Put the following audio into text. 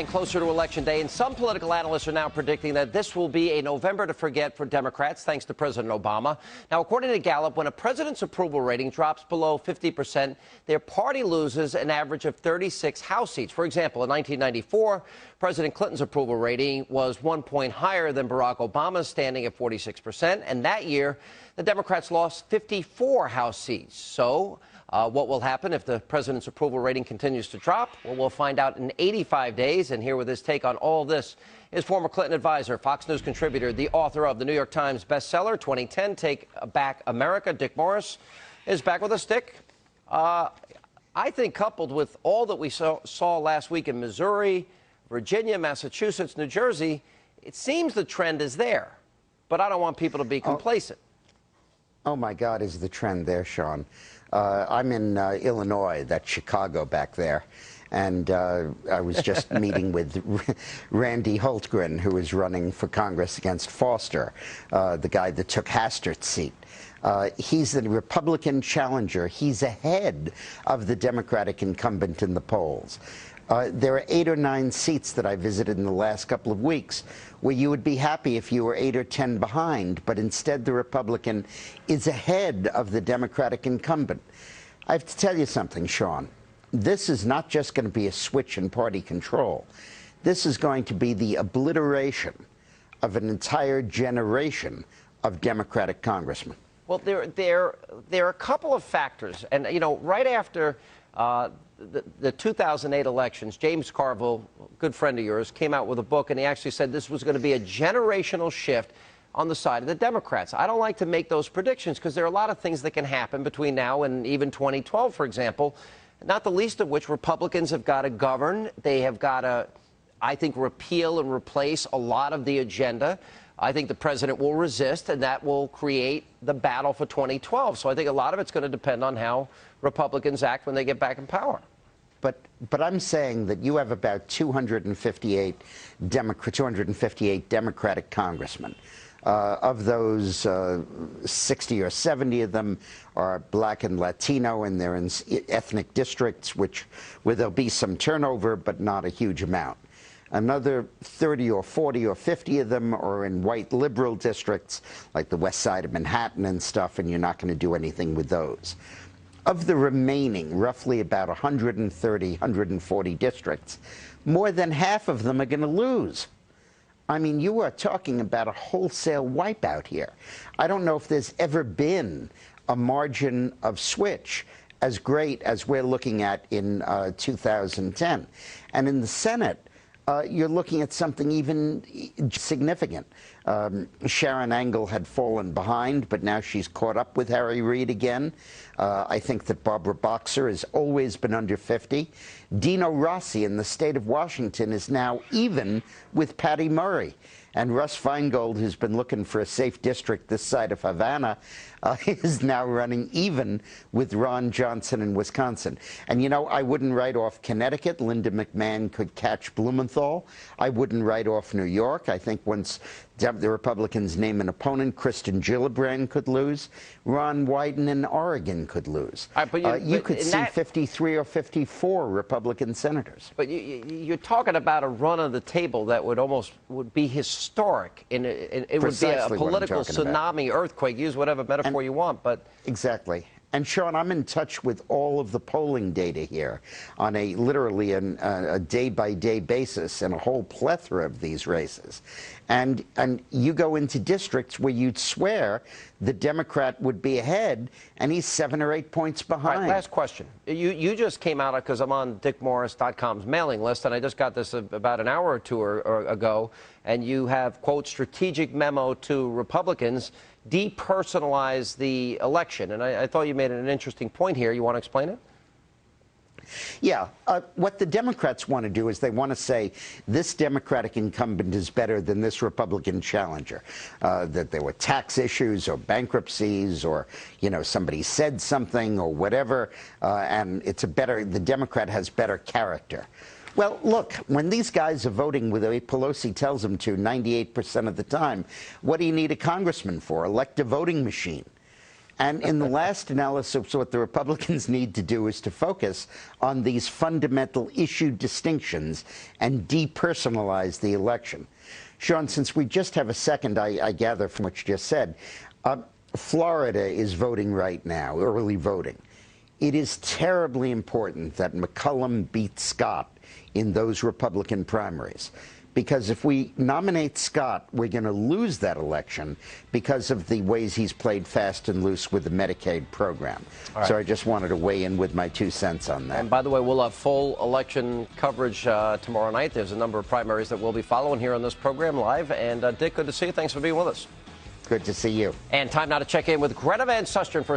And closer to Election Day, and some political analysts are now predicting that this will be a November to forget for Democrats, thanks to President Obama. Now, according to Gallup, when a president's approval rating drops below 50%, their party loses an average of 36 House seats. For example, in 1994, President Clinton's approval rating was 1 point higher than Barack Obama's, standing at 46%. And that year, the Democrats lost 54 House seats. So, what will happen if the president's approval rating continues to drop? Well, we'll find out in 85 days. And here with his take on all this is former Clinton advisor, Fox News contributor, the author of the New York Times bestseller, 2010, Take Back America. Dick Morris is back with us. Dick, I think coupled with all that we saw last week in Missouri, Virginia, Massachusetts, New Jersey, it seems the trend is there. But I don't want people to be complacent. Oh, my God, is the trend there, Sean? I'm in Illinois, that's Chicago back there, and I was just meeting with Randy Holtgren, who is running for Congress against Foster, the guy that took Hastert's seat. He's the Republican challenger. He's ahead of the Democratic incumbent in the polls. There are 8 or 9 seats that I visited in the last couple of weeks where you would be happy if you were 8 or 10 behind, but instead the Republican is ahead of the Democratic incumbent. I have to tell you something, Sean. This is not just going to be a switch in party control. This is going to be the obliteration of an entire generation of Democratic congressmen. Well, there are a couple of factors. And, you know, right after the 2008 elections, James Carville, a good friend of yours, came out with a book, and he actually said this was going to be a generational shift on the side of the Democrats. I don't like to make those predictions because there are a lot of things that can happen between now and even 2012, for example, not the least of which Republicans have got to govern. They have got to, I think, repeal and replace a lot of the agenda. I think the president will resist, and that will create the battle for 2012. So I think a lot of it's going to depend on how Republicans act when they get back in power. But I'm saying that you have about 258 Democratic congressmen. Of those, 60 or 70 of them are black and Latino, and they're in ethnic districts where there'll be some turnover, but not a huge amount. Another 30 or 40 or 50 of them are in white liberal districts, like the west side of Manhattan and stuff, and you're not going to do anything with those. Of the remaining, roughly about 130, 140 districts, more than half of them are going to lose. I mean, you are talking about a wholesale wipeout here. I don't know if there's ever been a margin of switch as great as we're looking at in 2010. And in the Senate, you're looking at something even significant. Sharon Angle had fallen behind, but now she's caught up with Harry Reid again. I think that Barbara Boxer has always been under 50. Dino Rossi in the state of Washington is now even with Patty Murray. And Russ Feingold, who's been looking for a safe district this side of Havana, is now running even with Ron Johnson in Wisconsin. And, you know, I wouldn't write off Connecticut. Linda McMahon could catch Blumenthal. I wouldn't write off New York. I think once the Republicans name an opponent, Kristen Gillibrand could lose. Ron Wyden in Oregon could lose. But you could see 53 or 54 Republican senators. But you're talking about a run of the table that would be historic. It would be a political tsunami, earthquake, use whatever metaphor you want. But exactly. And, Sean, I'm in touch with all of the polling data here on literally a day-by-day basis in a whole plethora of these races. And you go into districts where you'd swear the Democrat would be ahead, and he's 7 or 8 points behind. All right, last question. You just came out, because I'm on dickmorris.com's mailing list, and I just got this about an hour or two ago, and you have, quote, strategic memo to Republicans, depersonalize the election. And I thought you made an interesting point here. You want to explain it? Yeah. What the Democrats want to do is they want to say this Democratic incumbent is better than this Republican challenger, that there were tax issues or bankruptcies or, you know, somebody said something or whatever, and the Democrat has better character. Well, look, when these guys are voting the way Pelosi tells them to 98% of the time, what do you need a congressman for? Elect a voting machine. And in the last analysis, what the Republicans need to do is to focus on these fundamental issue distinctions and depersonalize the election. Sean, since we just have a second, I gather from what you just said, Florida is voting right now, early voting. It is terribly important that McCollum beat Scott in those Republican primaries. Because if we nominate Scott, we're going to lose that election because of the ways he's played fast and loose with the Medicaid program. Right. So I just wanted to weigh in with my 2 cents on that. And by the way, we'll have full election coverage tomorrow night. There's a number of primaries that we'll be following here on this program live. And Dick, good to see you. Thanks for being with us. Good to see you. And time now to check in with Greta Van Susteren for